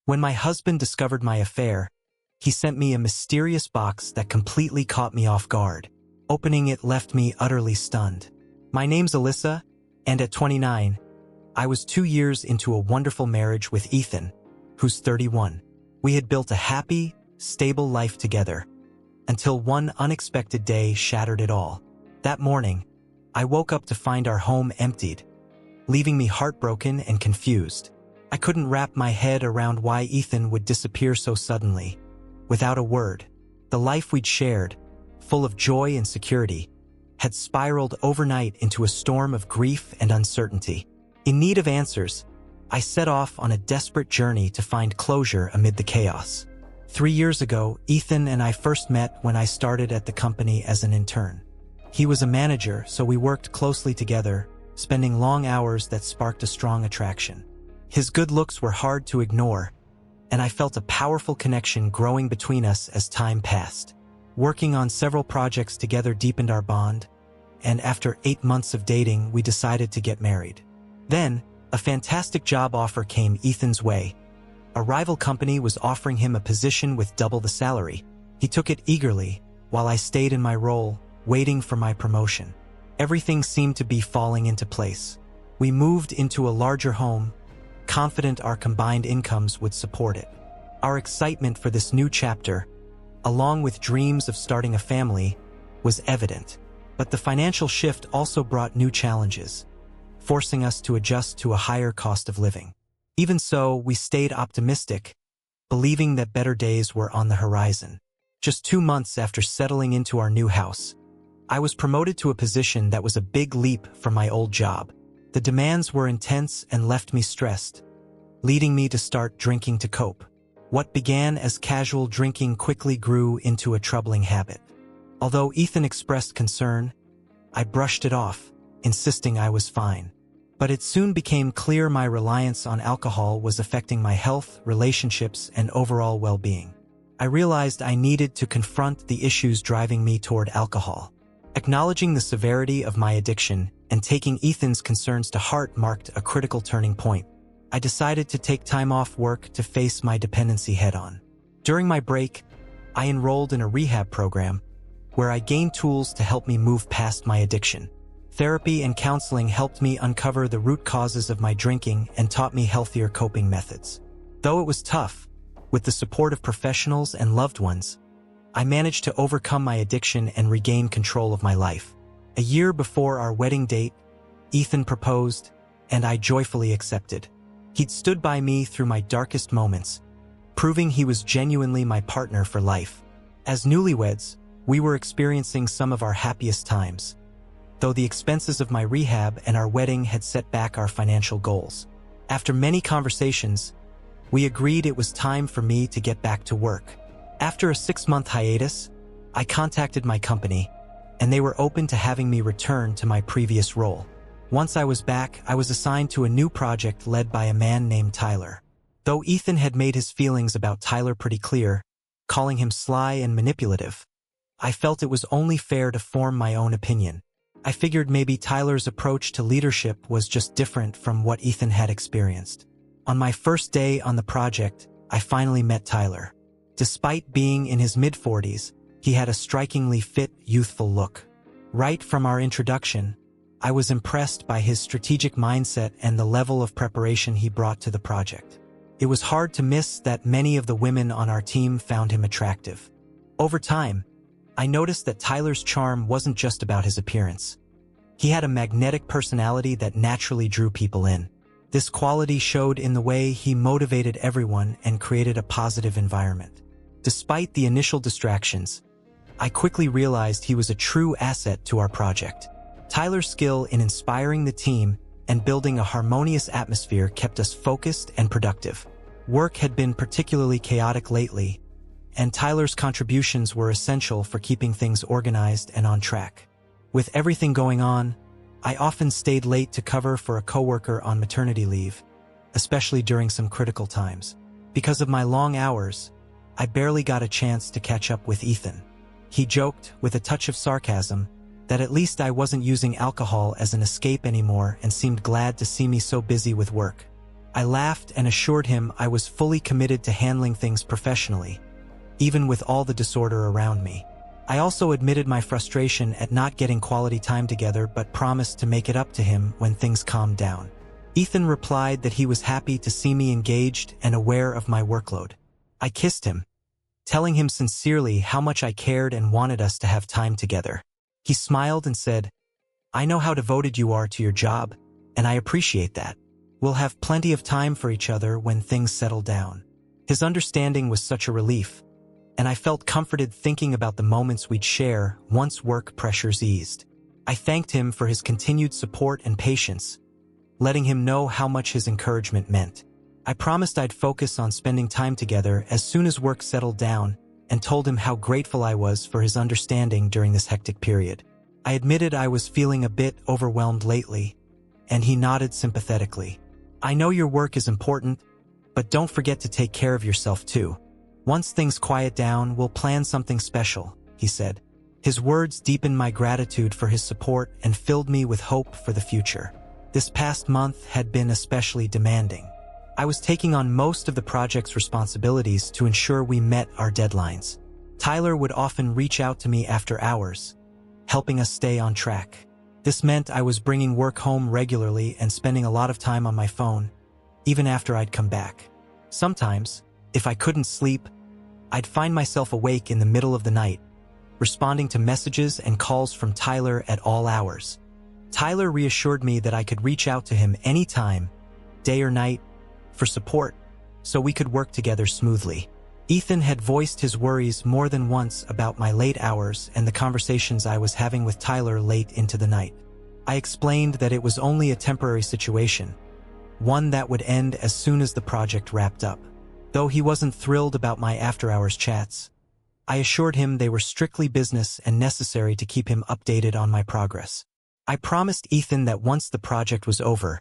When my husband discovered my affair, he sent me a mysterious box that completely caught me off guard. Opening it left me utterly stunned. My name's Alyssa, and at 29, I was 2 years into a wonderful marriage with Ethan, who's 31. We had built a happy, stable life together, until one unexpected day shattered it all. That morning, I woke up to find our home emptied, leaving me heartbroken and confused. I couldn't wrap my head around why Ethan would disappear so suddenly. Without a word, the life we'd shared, full of joy and security, had spiraled overnight into a storm of grief and uncertainty. In need of answers, I set off on a desperate journey to find closure amid the chaos. 3 years ago, Ethan and I first met when I started at the company as an intern. He was a manager, so we worked closely together, spending long hours that sparked a strong attraction. His good looks were hard to ignore, and I felt a powerful connection growing between us as time passed. Working on several projects together deepened our bond, and after 8 months of dating, we decided to get married. Then, a fantastic job offer came Ethan's way. A rival company was offering him a position with double the salary. He took it eagerly, while I stayed in my role, waiting for my promotion. Everything seemed to be falling into place. We moved into a larger home, confident our combined incomes would support it. Our excitement for this new chapter, along with dreams of starting a family, was evident. But the financial shift also brought new challenges, forcing us to adjust to a higher cost of living. Even so, we stayed optimistic, believing that better days were on the horizon. Just 2 months after settling into our new house, I was promoted to a position that was a big leap from my old job. The demands were intense and left me stressed, leading me to start drinking to cope. What began as casual drinking quickly grew into a troubling habit. Although Ethan expressed concern, I brushed it off, insisting I was fine. But it soon became clear my reliance on alcohol was affecting my health, relationships, and overall well-being. I realized I needed to confront the issues driving me toward alcohol. Acknowledging the severity of my addiction and taking Ethan's concerns to heart marked a critical turning point. I decided to take time off work to face my dependency head-on. During my break, I enrolled in a rehab program where I gained tools to help me move past my addiction. Therapy and counseling helped me uncover the root causes of my drinking and taught me healthier coping methods. Though it was tough, with the support of professionals and loved ones, I managed to overcome my addiction and regain control of my life. A year before our wedding date, Ethan proposed, and I joyfully accepted. He'd stood by me through my darkest moments, proving he was genuinely my partner for life. As newlyweds, we were experiencing some of our happiest times, though the expenses of my rehab and our wedding had set back our financial goals. After many conversations, we agreed it was time for me to get back to work. After a 6-month hiatus, I contacted my company, and they were open to having me return to my previous role. Once I was back, I was assigned to a new project led by a man named Tyler. Though Ethan had made his feelings about Tyler pretty clear, calling him sly and manipulative, I felt it was only fair to form my own opinion. I figured maybe Tyler's approach to leadership was just different from what Ethan had experienced. On my first day on the project, I finally met Tyler. Despite being in his mid-40s, he had a strikingly fit, youthful look. Right from our introduction, I was impressed by his strategic mindset and the level of preparation he brought to the project. It was hard to miss that many of the women on our team found him attractive. Over time, I noticed that Tyler's charm wasn't just about his appearance. He had a magnetic personality that naturally drew people in. This quality showed in the way he motivated everyone and created a positive environment. Despite the initial distractions, I quickly realized he was a true asset to our project. Tyler's skill in inspiring the team and building a harmonious atmosphere kept us focused and productive. Work had been particularly chaotic lately, and Tyler's contributions were essential for keeping things organized and on track. With everything going on, I often stayed late to cover for a coworker on maternity leave, especially during some critical times. Because of my long hours, I barely got a chance to catch up with Ethan. He joked, with a touch of sarcasm, that at least I wasn't using alcohol as an escape anymore and seemed glad to see me so busy with work. I laughed and assured him I was fully committed to handling things professionally, even with all the disorder around me. I also admitted my frustration at not getting quality time together but promised to make it up to him when things calmed down. Ethan replied that he was happy to see me engaged and aware of my workload. I kissed him, telling him sincerely how much I cared and wanted us to have time together. He smiled and said, "I know how devoted you are to your job, and I appreciate that. We'll have plenty of time for each other when things settle down." His understanding was such a relief, and I felt comforted thinking about the moments we'd share once work pressures eased. I thanked him for his continued support and patience, letting him know how much his encouragement meant. I promised I'd focus on spending time together as soon as work settled down and told him how grateful I was for his understanding during this hectic period. I admitted I was feeling a bit overwhelmed lately, and he nodded sympathetically. "I know your work is important, but don't forget to take care of yourself too. Once things quiet down, we'll plan something special," he said. His words deepened my gratitude for his support and filled me with hope for the future. This past month had been especially demanding. I was taking on most of the project's responsibilities to ensure we met our deadlines. Tyler would often reach out to me after hours, helping us stay on track. This meant I was bringing work home regularly and spending a lot of time on my phone, even after I'd come back. Sometimes, if I couldn't sleep, I'd find myself awake in the middle of the night, responding to messages and calls from Tyler at all hours. Tyler reassured me that I could reach out to him anytime, day or night, for support, so we could work together smoothly. Ethan had voiced his worries more than once about my late hours and the conversations I was having with Tyler late into the night. I explained that it was only a temporary situation, one that would end as soon as the project wrapped up. Though he wasn't thrilled about my after-hours chats, I assured him they were strictly business and necessary to keep him updated on my progress. I promised Ethan that once the project was over,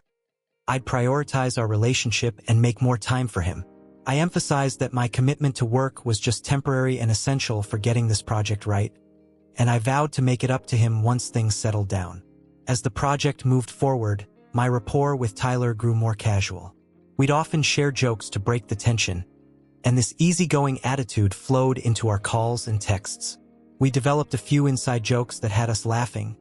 I'd prioritize our relationship and make more time for him. I emphasized that my commitment to work was just temporary and essential for getting this project right, and I vowed to make it up to him once things settled down. As the project moved forward, my rapport with Tyler grew more casual. We'd often share jokes to break the tension, and this easygoing attitude flowed into our calls and texts. We developed a few inside jokes that had us laughing,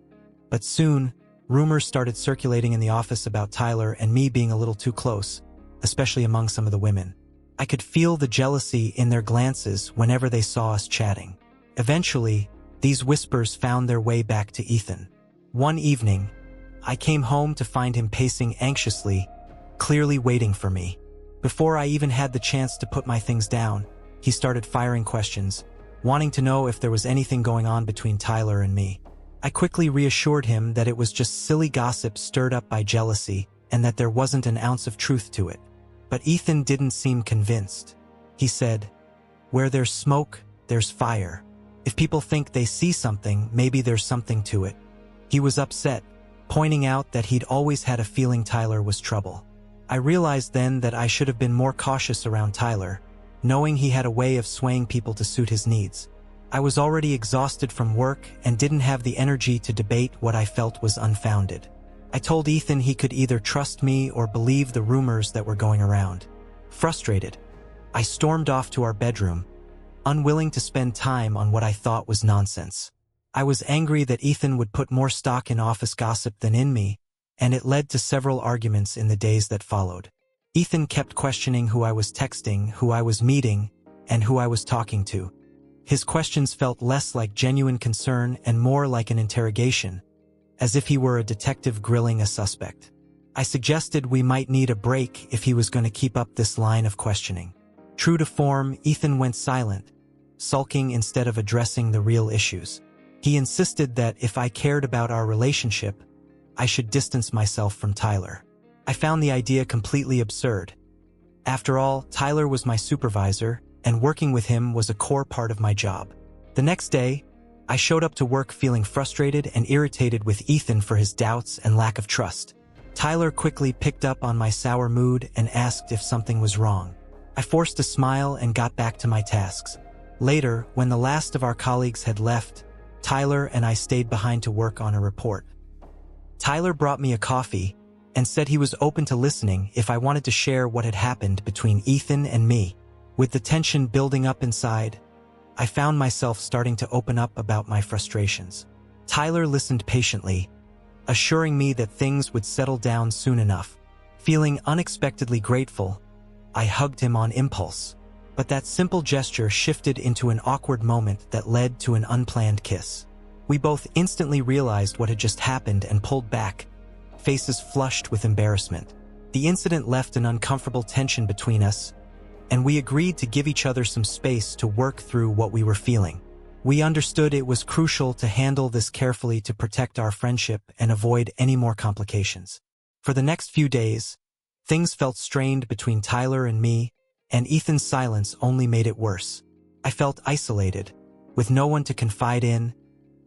but soon, rumors started circulating in the office about Tyler and me being a little too close, especially among some of the women. I could feel the jealousy in their glances whenever they saw us chatting. Eventually, these whispers found their way back to Ethan. One evening, I came home to find him pacing anxiously, clearly waiting for me. Before I even had the chance to put my things down, he started firing questions, wanting to know if there was anything going on between Tyler and me. I quickly reassured him that it was just silly gossip stirred up by jealousy and that there wasn't an ounce of truth to it. But Ethan didn't seem convinced. He said, "Where there's smoke, there's fire. If people think they see something, maybe there's something to it." He was upset, pointing out that he'd always had a feeling Tyler was trouble. I realized then that I should have been more cautious around Tyler, knowing he had a way of swaying people to suit his needs. I was already exhausted from work and didn't have the energy to debate what I felt was unfounded. I told Ethan he could either trust me or believe the rumors that were going around. Frustrated, I stormed off to our bedroom, unwilling to spend time on what I thought was nonsense. I was angry that Ethan would put more stock in office gossip than in me, and it led to several arguments in the days that followed. Ethan kept questioning who I was texting, who I was meeting, and who I was talking to. His questions felt less like genuine concern and more like an interrogation, as if he were a detective grilling a suspect. I suggested we might need a break if he was going to keep up this line of questioning. True to form, Ethan went silent, sulking instead of addressing the real issues. He insisted that if I cared about our relationship, I should distance myself from Tyler. I found the idea completely absurd. After all, Tyler was my supervisor, and working with him was a core part of my job. The next day, I showed up to work feeling frustrated and irritated with Ethan for his doubts and lack of trust. Tyler quickly picked up on my sour mood and asked if something was wrong. I forced a smile and got back to my tasks. Later, when the last of our colleagues had left, Tyler and I stayed behind to work on a report. Tyler brought me a coffee, and said he was open to listening if I wanted to share what had happened between Ethan and me. With the tension building up inside, I found myself starting to open up about my frustrations. Tyler listened patiently, assuring me that things would settle down soon enough. Feeling unexpectedly grateful, I hugged him on impulse. But that simple gesture shifted into an awkward moment that led to an unplanned kiss. We both instantly realized what had just happened and pulled back, faces flushed with embarrassment. The incident left an uncomfortable tension between us, and we agreed to give each other some space to work through what we were feeling. We understood it was crucial to handle this carefully to protect our friendship and avoid any more complications. For the next few days, things felt strained between Tyler and me, and Ethan's silence only made it worse. I felt isolated, with no one to confide in,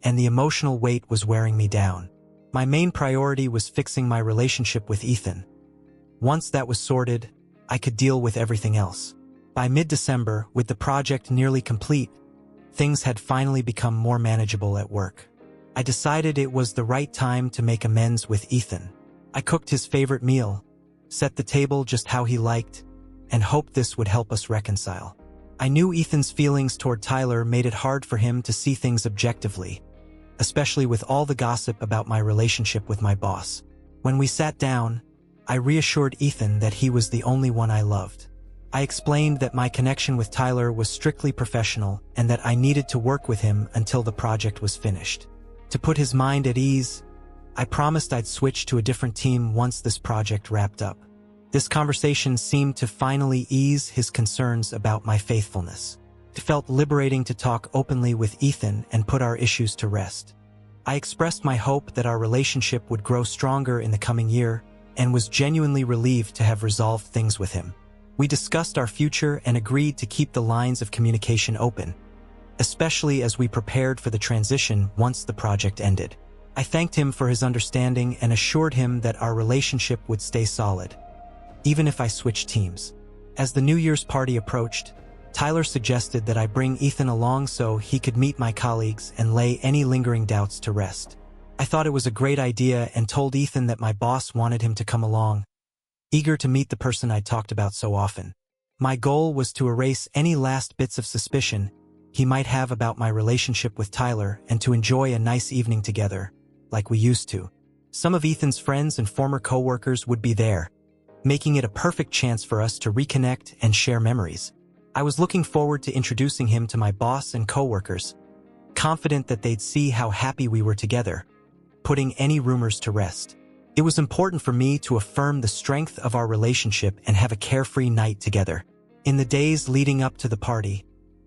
and the emotional weight was wearing me down. My main priority was fixing my relationship with Ethan. Once that was sorted, I could deal with everything else. By mid-December, with the project nearly complete, things had finally become more manageable at work. I decided it was the right time to make amends with Ethan. I cooked his favorite meal, set the table just how he liked, and hoped this would help us reconcile. I knew Ethan's feelings toward Tyler made it hard for him to see things objectively, especially with all the gossip about my relationship with my boss. When we sat down, I reassured Ethan that he was the only one I loved. I explained that my connection with Tyler was strictly professional and that I needed to work with him until the project was finished. To put his mind at ease, I promised I'd switch to a different team once this project wrapped up. This conversation seemed to finally ease his concerns about my faithfulness. It felt liberating to talk openly with Ethan and put our issues to rest. I expressed my hope that our relationship would grow stronger in the coming year and was genuinely relieved to have resolved things with him. We discussed our future and agreed to keep the lines of communication open, especially as we prepared for the transition once the project ended. I thanked him for his understanding and assured him that our relationship would stay solid, even if I switched teams. As the New Year's party approached, Tyler suggested that I bring Ethan along so he could meet my colleagues and lay any lingering doubts to rest. I thought it was a great idea and told Ethan that my boss wanted him to come along, eager to meet the person I talked about so often. My goal was to erase any last bits of suspicion he might have about my relationship with Tyler and to enjoy a nice evening together, like we used to. Some of Ethan's friends and former coworkers would be there, making it a perfect chance for us to reconnect and share memories. I was looking forward to introducing him to my boss and coworkers, confident that they'd see how happy we were together, putting any rumors to rest. It was important for me to affirm the strength of our relationship and have a carefree night together. In the days leading up to the party,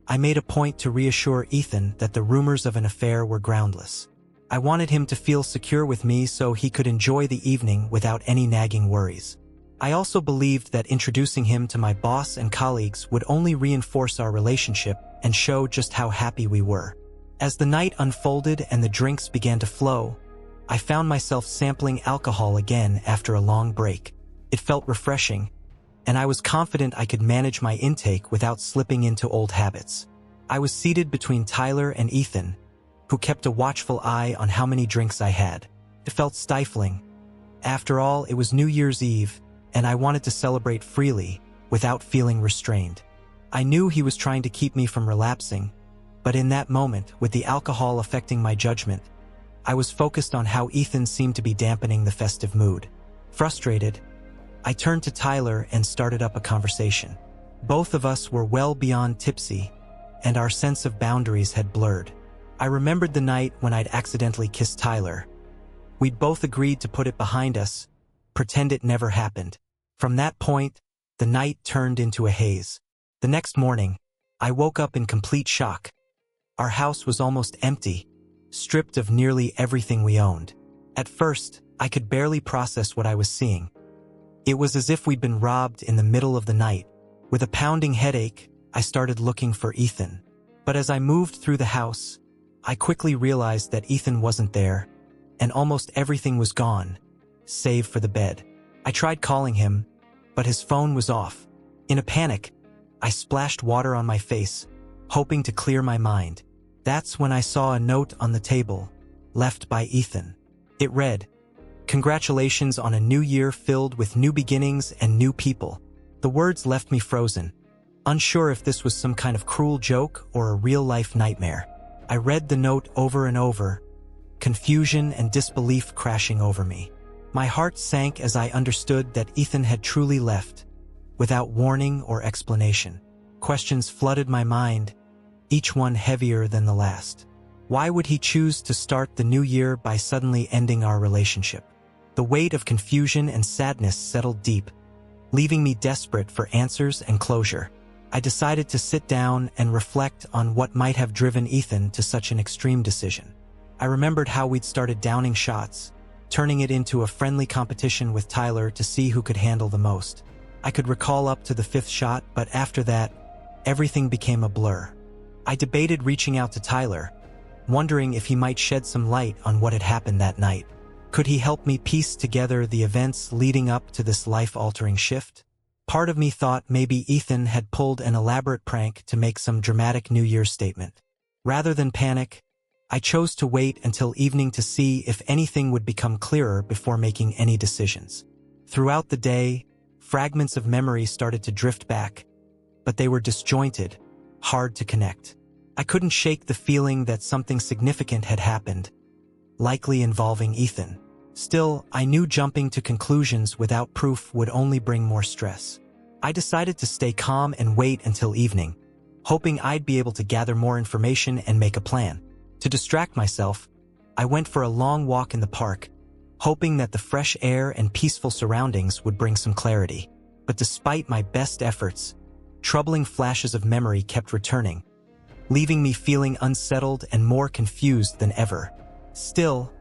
I made a point to reassure Ethan that the rumors of an affair were groundless. I wanted him to feel secure with me so he could enjoy the evening without any nagging worries. I also believed that introducing him to my boss and colleagues would only reinforce our relationship and show just how happy we were. As the night unfolded and the drinks began to flow, I found myself sampling alcohol again after a long break. It felt refreshing, and I was confident I could manage my intake without slipping into old habits. I was seated between Tyler and Ethan, who kept a watchful eye on how many drinks I had. It felt stifling. After all, it was New Year's Eve, and I wanted to celebrate freely, without feeling restrained. I knew he was trying to keep me from relapsing, but in that moment, with the alcohol affecting my judgment, I was focused on how Ethan seemed to be dampening the festive mood. Frustrated, I turned to Tyler and started up a conversation. Both of us were well beyond tipsy, and our sense of boundaries had blurred. I remembered the night when I'd accidentally kissed Tyler. We'd both agreed to put it behind us, pretend it never happened. From that point, the night turned into a haze. The next morning, I woke up in complete shock. Our house was almost empty, stripped of nearly everything we owned. At first, I could barely process what I was seeing. It was as if we'd been robbed in the middle of the night. With a pounding headache, I started looking for Ethan. But as I moved through the house, I quickly realized that Ethan wasn't there, and almost everything was gone, save for the bed. I tried calling him, but his phone was off. In a panic, I splashed water on my face, hoping to clear my mind. That's when I saw a note on the table, left by Ethan. It read, Congratulations on a new year filled with new beginnings and new people. The words left me frozen, unsure if this was some kind of cruel joke or a real-life nightmare. I read the note over and over, confusion and disbelief crashing over me. My heart sank as I understood that Ethan had truly left, without warning or explanation. Questions flooded my mind, each one heavier than the last. Why would he choose to start the new year by suddenly ending our relationship? The weight of confusion and sadness settled deep, leaving me desperate for answers and closure. I decided to sit down and reflect on what might have driven Ethan to such an extreme decision. I remembered how we'd started downing shots, turning it into a friendly competition with Tyler to see who could handle the most. I could recall up to the 5th shot, but after that, everything became a blur. I debated reaching out to Tyler, wondering if he might shed some light on what had happened that night. Could he help me piece together the events leading up to this life-altering shift? Part of me thought maybe Ethan had pulled an elaborate prank to make some dramatic New Year's statement. Rather than panic, I chose to wait until evening to see if anything would become clearer before making any decisions. Throughout the day, fragments of memory started to drift back, but they were disjointed, hard to connect. I couldn't shake the feeling that something significant had happened, likely involving Ethan. Still, I knew jumping to conclusions without proof would only bring more stress. I decided to stay calm and wait until evening, hoping I'd be able to gather more information and make a plan. To distract myself, I went for a long walk in the park, hoping that the fresh air and peaceful surroundings would bring some clarity. But despite my best efforts, troubling flashes of memory kept returning, leaving me feeling unsettled and more confused than ever. Still,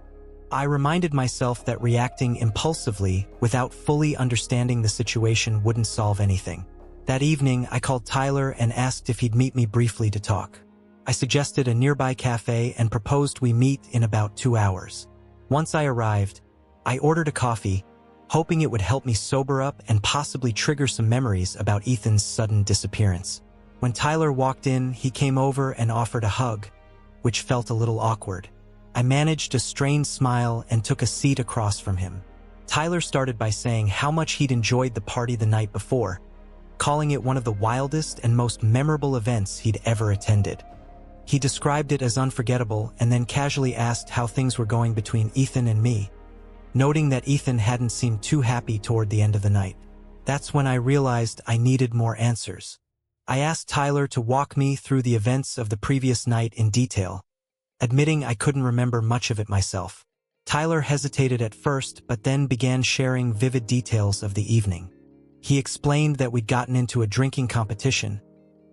I reminded myself that reacting impulsively without fully understanding the situation wouldn't solve anything. That evening, I called Tyler and asked if he'd meet me briefly to talk. I suggested a nearby cafe and proposed we meet in about 2 hours. Once I arrived, I ordered a coffee, hoping it would help me sober up and possibly trigger some memories about Ethan's sudden disappearance. When Tyler walked in, he came over and offered a hug, which felt a little awkward. I managed a strained smile and took a seat across from him. Tyler started by saying how much he'd enjoyed the party the night before, calling it one of the wildest and most memorable events he'd ever attended. He described it as unforgettable and then casually asked how things were going between Ethan and me, noting that Ethan hadn't seemed too happy toward the end of the night. That's when I realized I needed more answers. I asked Tyler to walk me through the events of the previous night in detail, admitting I couldn't remember much of it myself. Tyler hesitated at first, but then began sharing vivid details of the evening. He explained that we'd gotten into a drinking competition,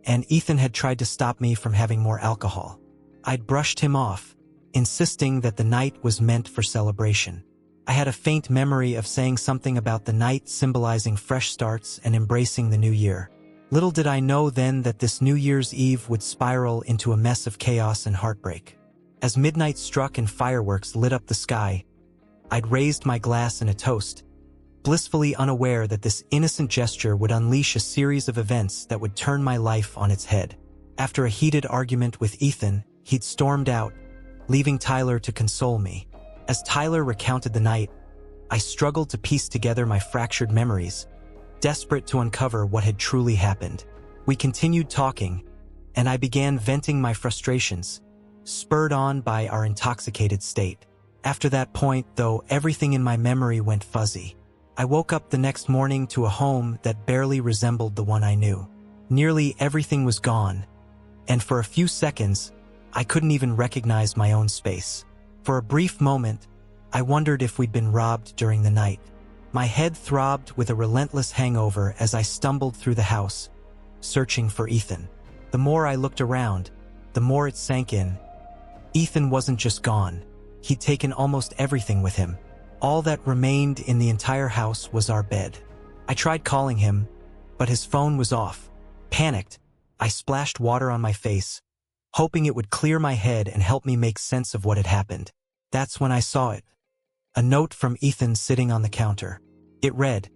and Ethan had tried to stop me from having more alcohol. I'd brushed him off, insisting that the night was meant for celebration. I had a faint memory of saying something about the night symbolizing fresh starts and embracing the new year. Little did I know then that this New Year's Eve would spiral into a mess of chaos and heartbreak. As midnight struck and fireworks lit up the sky, I'd raised my glass in a toast, blissfully unaware that this innocent gesture would unleash a series of events that would turn my life on its head. After a heated argument with Ethan, he'd stormed out, leaving Tyler to console me. As Tyler recounted the night, I struggled to piece together my fractured memories, desperate to uncover what had truly happened. We continued talking, and I began venting my frustrations, spurred on by our intoxicated state. After that point, though, everything in my memory went fuzzy. I woke up the next morning to a home that barely resembled the one I knew. Nearly everything was gone, and for a few seconds, I couldn't even recognize my own space. For a brief moment, I wondered if we'd been robbed during the night. My head throbbed with a relentless hangover as I stumbled through the house, searching for Ethan. The more I looked around, the more it sank in. Ethan wasn't just gone. He'd taken almost everything with him. All that remained in the entire house was our bed. I tried calling him, but his phone was off. Panicked, I splashed water on my face, hoping it would clear my head and help me make sense of what had happened. That's when I saw it. A note from Ethan sitting on the counter. It read,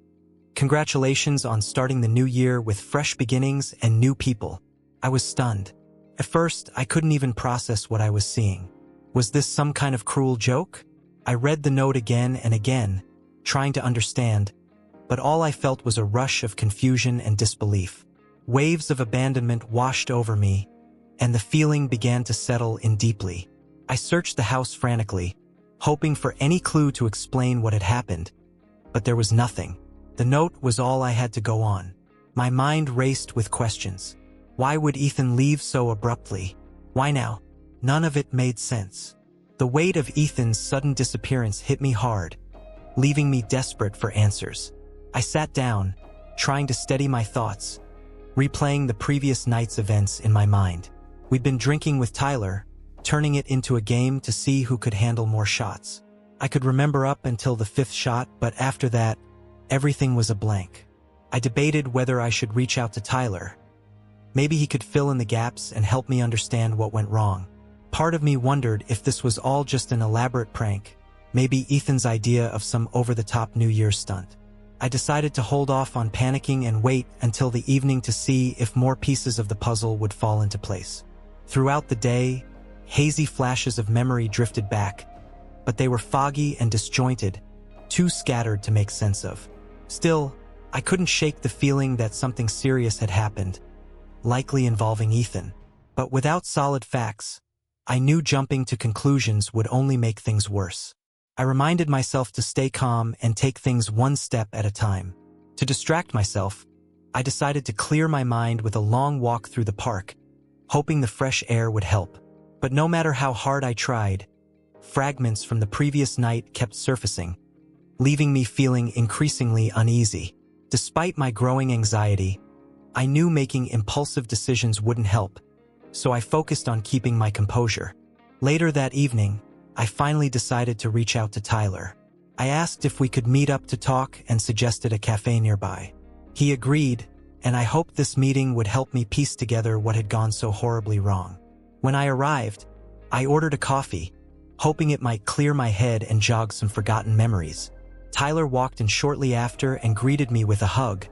"Congratulations on starting the new year with fresh beginnings and new people." I was stunned. At first, I couldn't even process what I was seeing. Was this some kind of cruel joke? I read the note again and again, trying to understand, but all I felt was a rush of confusion and disbelief. Waves of abandonment washed over me, and the feeling began to settle in deeply. I searched the house frantically, hoping for any clue to explain what had happened, but there was nothing. The note was all I had to go on. My mind raced with questions. Why would Ethan leave so abruptly? Why now? None of it made sense. The weight of Ethan's sudden disappearance hit me hard, leaving me desperate for answers. I sat down, trying to steady my thoughts, replaying the previous night's events in my mind. We'd been drinking with Tyler, turning it into a game to see who could handle more shots. I could remember up until the 5th shot, but after that, everything was a blank. I debated whether I should reach out to Tyler. Maybe he could fill in the gaps and help me understand what went wrong. Part of me wondered if this was all just an elaborate prank, maybe Ethan's idea of some over-the-top New Year's stunt. I decided to hold off on panicking and wait until the evening to see if more pieces of the puzzle would fall into place. Throughout the day, hazy flashes of memory drifted back, but they were foggy and disjointed, too scattered to make sense of. Still, I couldn't shake the feeling that something serious had happened, likely involving Ethan. But without solid facts, I knew jumping to conclusions would only make things worse. I reminded myself to stay calm and take things one step at a time. To distract myself, I decided to clear my mind with a long walk through the park, hoping the fresh air would help. But no matter how hard I tried, fragments from the previous night kept surfacing, leaving me feeling increasingly uneasy. Despite my growing anxiety, I knew making impulsive decisions wouldn't help, so I focused on keeping my composure. Later that evening, I finally decided to reach out to Tyler. I asked if we could meet up to talk and suggested a cafe nearby. He agreed, and I hoped this meeting would help me piece together what had gone so horribly wrong. When I arrived, I ordered a coffee, hoping it might clear my head and jog some forgotten memories. Tyler walked in shortly after and greeted me with a hug,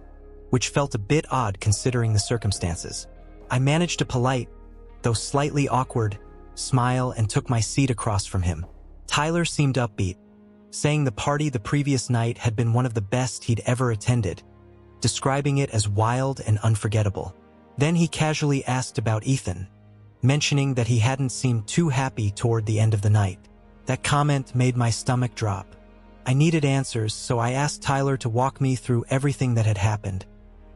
which felt a bit odd considering the circumstances. I managed a polite, though slightly awkward, smile and took my seat across from him. Tyler seemed upbeat, saying the party the previous night had been one of the best he'd ever attended, describing it as wild and unforgettable. Then he casually asked about Ethan, mentioning that he hadn't seemed too happy toward the end of the night. That comment made my stomach drop. I needed answers, so I asked Tyler to walk me through everything that had happened,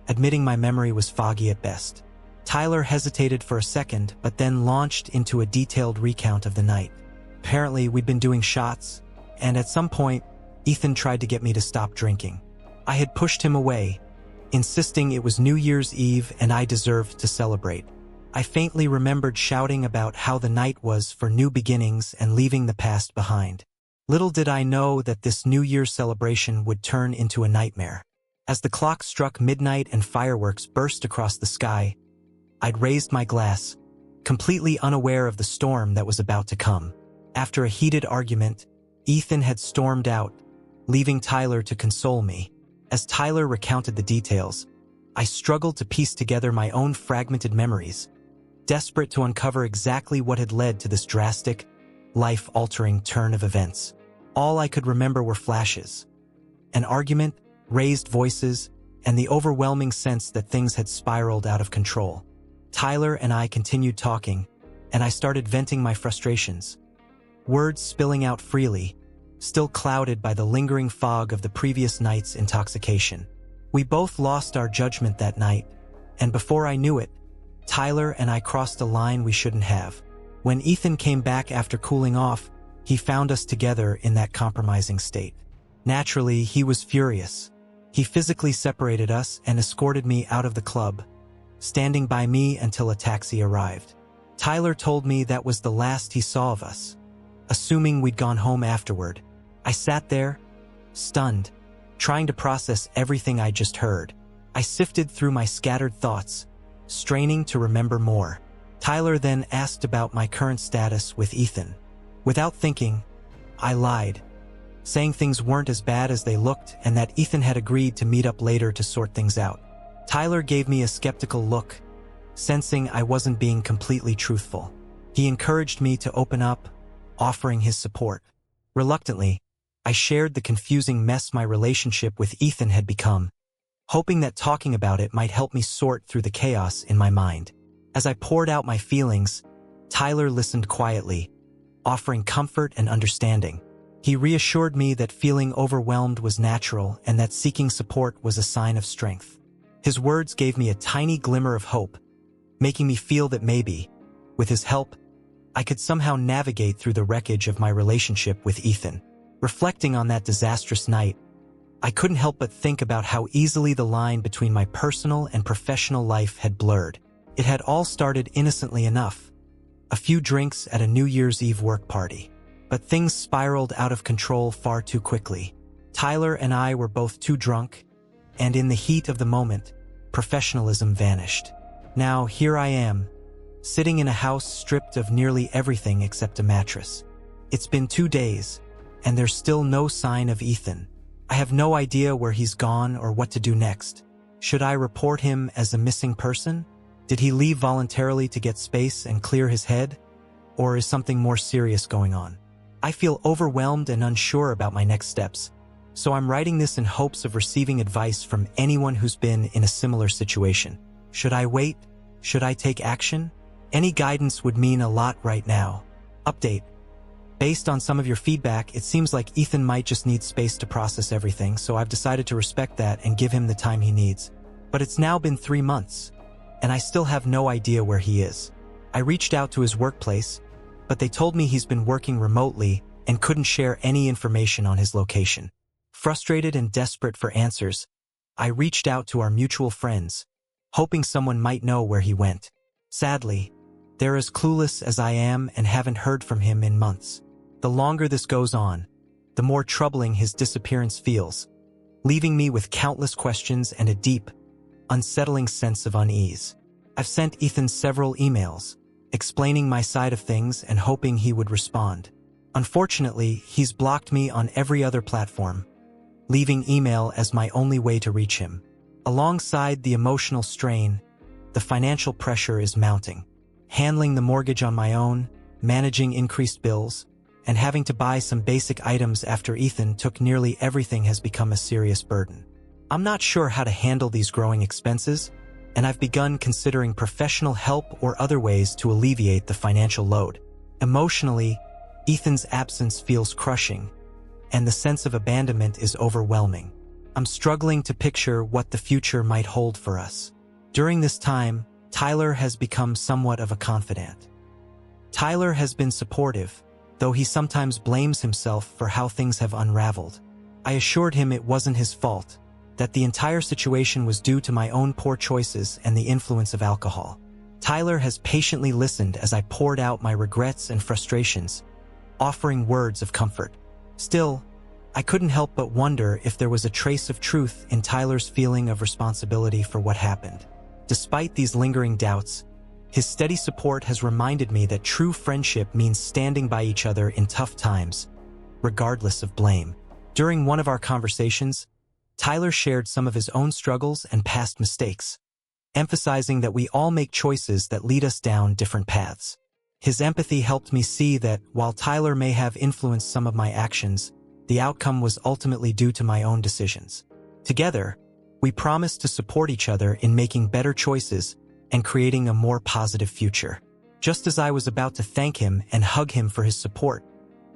admitting my memory was foggy at best. Tyler hesitated for a second, but then launched into a detailed recount of the night. Apparently, we'd been doing shots, and at some point, Ethan tried to get me to stop drinking. I had pushed him away, insisting it was New Year's Eve and I deserved to celebrate. I faintly remembered shouting about how the night was for new beginnings and leaving the past behind. Little did I know that this New Year's celebration would turn into a nightmare. As the clock struck midnight and fireworks burst across the sky, I'd raised my glass, completely unaware of the storm that was about to come. After a heated argument, Ethan had stormed out, leaving Tyler to console me. As Tyler recounted the details, I struggled to piece together my own fragmented memories, desperate to uncover exactly what had led to this drastic, life-altering turn of events. All I could remember were flashes. An argument, raised voices, and the overwhelming sense that things had spiraled out of control. Tyler and I continued talking, and I started venting my frustrations, words spilling out freely, still clouded by the lingering fog of the previous night's intoxication. We both lost our judgment that night, and before I knew it, Tyler and I crossed a line we shouldn't have. When Ethan came back after cooling off, he found us together in that compromising state. Naturally, he was furious. He physically separated us and escorted me out of the club, standing by me until a taxi arrived. Tyler told me that was the last he saw of us, assuming we'd gone home afterward. I sat there, stunned, trying to process everything I just heard. I sifted through my scattered thoughts, straining to remember more. Tyler then asked about my current status with Ethan. Without thinking, I lied, saying things weren't as bad as they looked and that Ethan had agreed to meet up later to sort things out. Tyler gave me a skeptical look, sensing I wasn't being completely truthful. He encouraged me to open up, offering his support. Reluctantly, I shared the confusing mess my relationship with Ethan had become, hoping that talking about it might help me sort through the chaos in my mind. As I poured out my feelings, Tyler listened quietly, offering comfort and understanding. He reassured me that feeling overwhelmed was natural and that seeking support was a sign of strength. His words gave me a tiny glimmer of hope, making me feel that maybe, with his help, I could somehow navigate through the wreckage of my relationship with Ethan. Reflecting on that disastrous night, I couldn't help but think about how easily the line between my personal and professional life had blurred. It had all started innocently enough, a few drinks at a New Year's Eve work party. But things spiraled out of control far too quickly. Tyler and I were both too drunk, and in the heat of the moment, professionalism vanished. Now here I am, sitting in a house stripped of nearly everything except a mattress. It's been 2 days, and there's still no sign of Ethan. I have no idea where he's gone or what to do next. Should I report him as a missing person? Did he leave voluntarily to get space and clear his head? Or is something more serious going on? I feel overwhelmed and unsure about my next steps, so I'm writing this in hopes of receiving advice from anyone who's been in a similar situation. Should I wait? Should I take action? Any guidance would mean a lot right now. Update. Based on some of your feedback, it seems like Ethan might just need space to process everything, so I've decided to respect that and give him the time he needs. But it's now been 3 months, and I still have no idea where he is. I reached out to his workplace, but they told me he's been working remotely and couldn't share any information on his location. Frustrated and desperate for answers, I reached out to our mutual friends, hoping someone might know where he went. Sadly, they're as clueless as I am and haven't heard from him in months. The longer this goes on, the more troubling his disappearance feels, leaving me with countless questions and a deep, unsettling sense of unease. I've sent Ethan several emails, explaining my side of things and hoping he would respond. Unfortunately, he's blocked me on every other platform, leaving email as my only way to reach him. Alongside the emotional strain, the financial pressure is mounting. Handling the mortgage on my own, managing increased bills, and having to buy some basic items after Ethan took nearly everything has become a serious burden. I'm not sure how to handle these growing expenses, and I've begun considering professional help or other ways to alleviate the financial load. Emotionally, Ethan's absence feels crushing, and the sense of abandonment is overwhelming. I'm struggling to picture what the future might hold for us. During this time, Tyler has become somewhat of a confidant. Tyler has been supportive, though he sometimes blames himself for how things have unraveled. I assured him it wasn't his fault, that the entire situation was due to my own poor choices and the influence of alcohol. Tyler has patiently listened as I poured out my regrets and frustrations, offering words of comfort. Still, I couldn't help but wonder if there was a trace of truth in Tyler's feeling of responsibility for what happened. Despite these lingering doubts, his steady support has reminded me that true friendship means standing by each other in tough times, regardless of blame. During one of our conversations, Tyler shared some of his own struggles and past mistakes, emphasizing that we all make choices that lead us down different paths. His empathy helped me see that while Tyler may have influenced some of my actions, the outcome was ultimately due to my own decisions. Together, we promised to support each other in making better choices and creating a more positive future. Just as I was about to thank him and hug him for his support,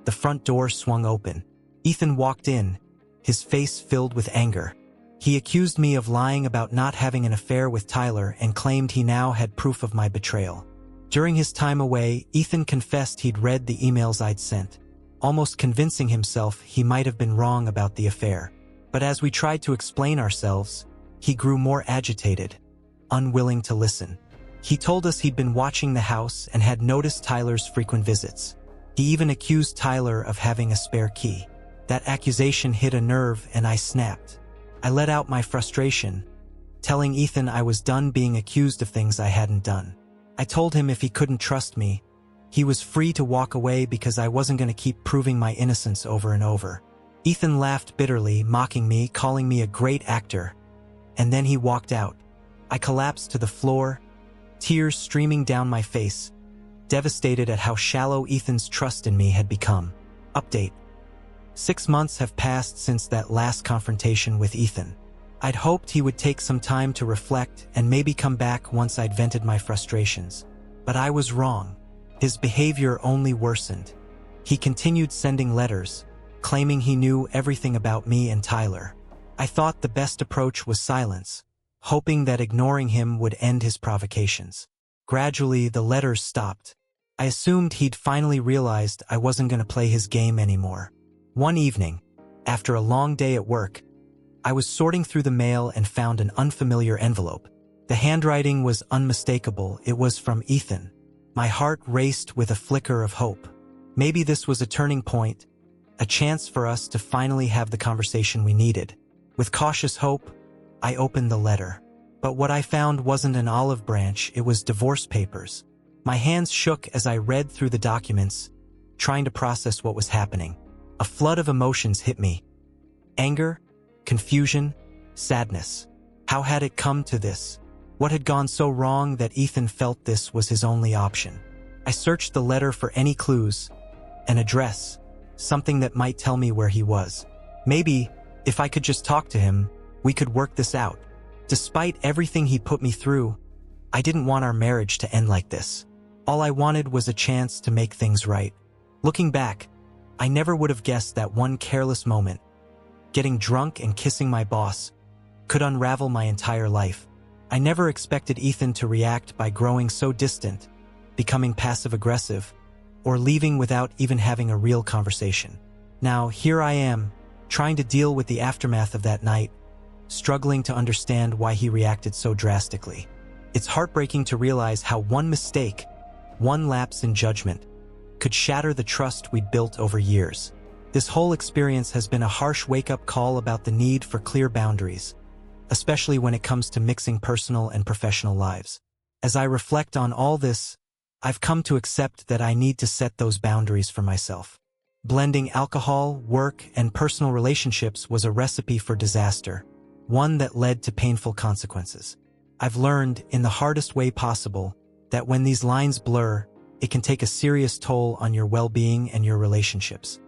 the front door swung open. Ethan walked in, his face filled with anger. He accused me of lying about not having an affair with Tyler and claimed he now had proof of my betrayal. During his time away, Ethan confessed he'd read the emails I'd sent, almost convincing himself he might have been wrong about the affair. But as we tried to explain ourselves, he grew more agitated, unwilling to listen. He told us he'd been watching the house and had noticed Tyler's frequent visits. He even accused Tyler of having a spare key. That accusation hit a nerve and I snapped. I let out my frustration, telling Ethan I was done being accused of things I hadn't done. I told him if he couldn't trust me, he was free to walk away because I wasn't going to keep proving my innocence over and over. Ethan laughed bitterly, mocking me, calling me a great actor, and then he walked out. I collapsed to the floor, tears streaming down my face, devastated at how shallow Ethan's trust in me had become. Update. 6 months have passed since that last confrontation with Ethan. I'd hoped he would take some time to reflect and maybe come back once I'd vented my frustrations. But I was wrong. His behavior only worsened. He continued sending letters, claiming he knew everything about me and Tyler. I thought the best approach was silence, hoping that ignoring him would end his provocations. Gradually, the letters stopped. I assumed he'd finally realized I wasn't going to play his game anymore. One evening, after a long day at work, I was sorting through the mail and found an unfamiliar envelope. The handwriting was unmistakable. It was from Ethan. My heart raced with a flicker of hope. Maybe this was a turning point, a chance for us to finally have the conversation we needed. With cautious hope, I opened the letter. But what I found wasn't an olive branch, it was divorce papers. My hands shook as I read through the documents, trying to process what was happening. A flood of emotions hit me. Anger, confusion, sadness. How had it come to this? What had gone so wrong that Ethan felt this was his only option? I searched the letter for any clues, an address, something that might tell me where he was. Maybe, if I could just talk to him, we could work this out. Despite everything he put me through, I didn't want our marriage to end like this. All I wanted was a chance to make things right. Looking back, I never would have guessed that one careless moment, getting drunk and kissing my boss, could unravel my entire life. I never expected Ethan to react by growing so distant, becoming passive-aggressive, or leaving without even having a real conversation. Now, here I am, trying to deal with the aftermath of that night, struggling to understand why he reacted so drastically. It's heartbreaking to realize how one mistake, one lapse in judgment, could shatter the trust we'd built over years. This whole experience has been a harsh wake-up call about the need for clear boundaries, especially when it comes to mixing personal and professional lives. As I reflect on all this, I've come to accept that I need to set those boundaries for myself. Blending alcohol, work, and personal relationships was a recipe for disaster, one that led to painful consequences. I've learned, in the hardest way possible, that when these lines blur, it can take a serious toll on your well-being and your relationships.